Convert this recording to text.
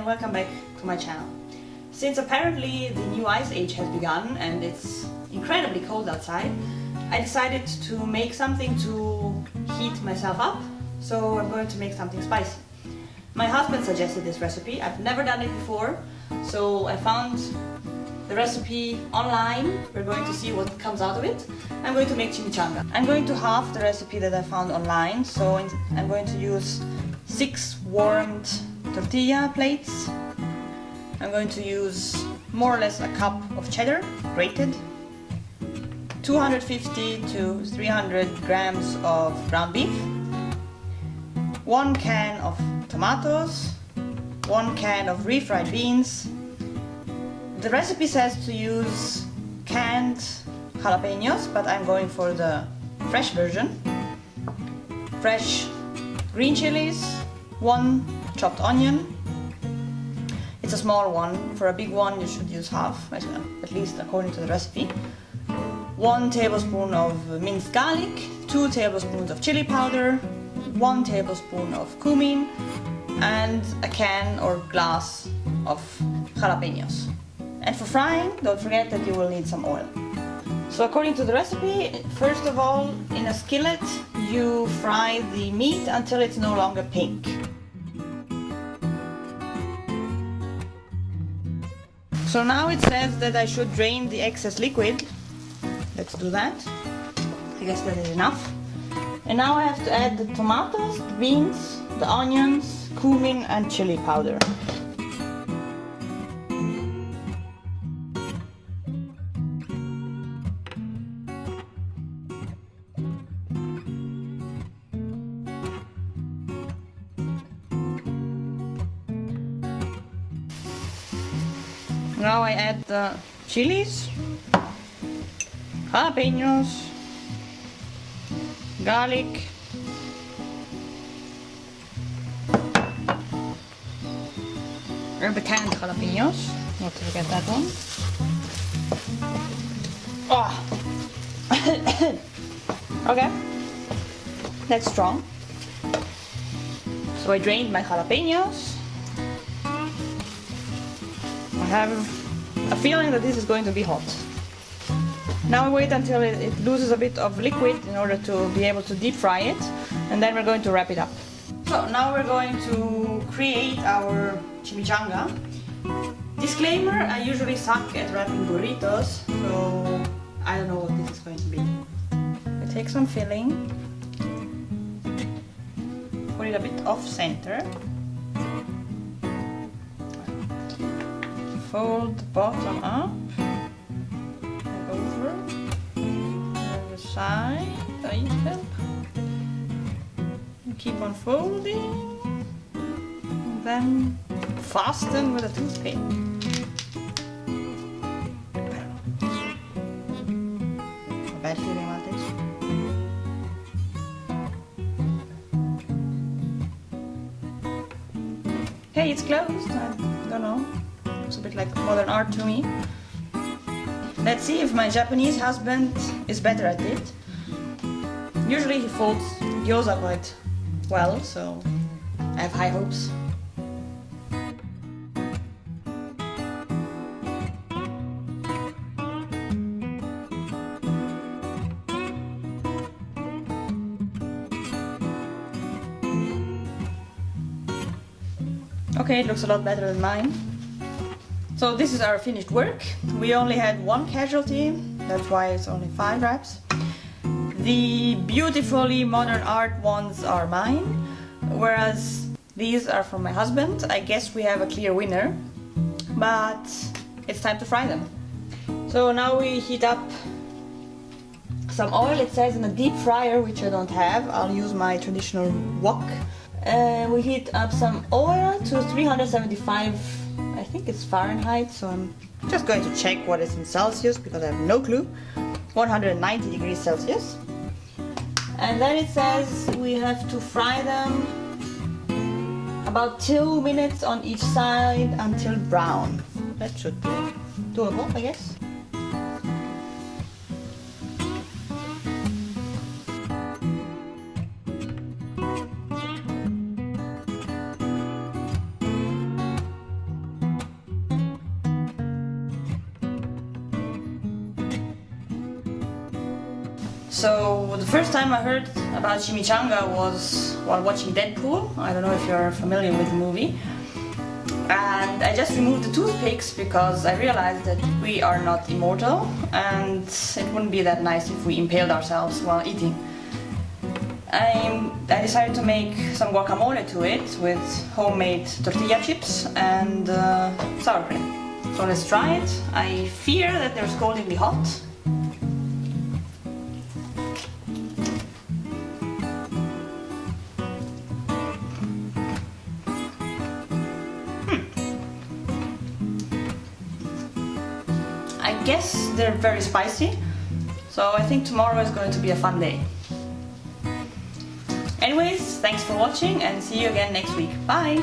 welcome back to my channel. Since apparently the new ice age has begun and it's incredibly cold outside, I decided to make something to heat myself up, so I'm going to make something spicy. My husband suggested this recipe. I've never done it before, so I found the recipe online. We're going to see what comes out of it. I'm going to make chimichanga. I'm going to halve the recipe that I found online, so I'm going to use 6 warmed tortilla plates. I'm going to use more or less a cup of cheddar, grated, 250 to 300 grams of ground beef, 1 can of tomatoes, 1 can of refried beans. The recipe says to use canned jalapenos, but I'm going for the fresh version. Fresh green chilies, 1 chopped onion. It's a small one. For a big one you should use half, at least according to the recipe. 1 tablespoon of minced garlic, 2 tablespoons of chili powder, 1 tablespoon of cumin, and a can or glass of jalapenos. And for frying, don't forget that you will need some oil. So according to the recipe, first of all, in a skillet you fry the meat until it's no longer pink. So now it says that I should drain the excess liquid. Let's do that. I guess that is enough. And now I have to add the tomatoes, the beans, the onions, cumin and chili powder. Now I add the chilies, jalapenos, garlic, and the canned jalapenos. Not to forget that one. Oh. Okay, that's strong. So I drained my jalapenos. I have a feeling that this is going to be hot. Now I wait until it loses a bit of liquid in order to be able to deep fry it, and then we're going to wrap it up. So now we're going to create our chimichanga. Disclaimer, I usually suck at wrapping burritos, so I don't know what this is going to be. We take some filling, put it a bit off center. Fold the bottom up and over, and the side, and keep on folding, and then fasten with a toothpick. A bad feeling about this. Hey, it's closed. I don't know. It's a bit like modern art to me. Let's see if my Japanese husband is better at it. Usually he folds gyoza quite well, so I have high hopes. Okay, it looks a lot better than mine. So this is our finished work. We only had 1 casualty, that's why it's only 5 wraps. The beautifully modern art ones are mine, whereas these are from my husband. I guess we have a clear winner, but it's time to fry them. So now we heat up some oil. It says in a deep fryer, which I don't have. I'll use my traditional wok. We heat up some oil to 375, I think it's Fahrenheit, so I'm just going to check what is in Celsius because I have no clue. 190 degrees Celsius. And then it says we have to fry them about 2 minutes on each side until brown. That should be doable, I guess. So the first time I heard about chimichanga was while watching Deadpool. I don't know if you're familiar with the movie. And I just removed the toothpicks because I realized that we are not immortal and it wouldn't be that nice if we impaled ourselves while eating. I decided to make some guacamole to it with homemade tortilla chips and sour cream. So let's try it. I fear that they're scaldingly hot. I guess they're very spicy, so I think tomorrow is going to be a fun day. Anyways, thanks for watching and see you again next week. Bye!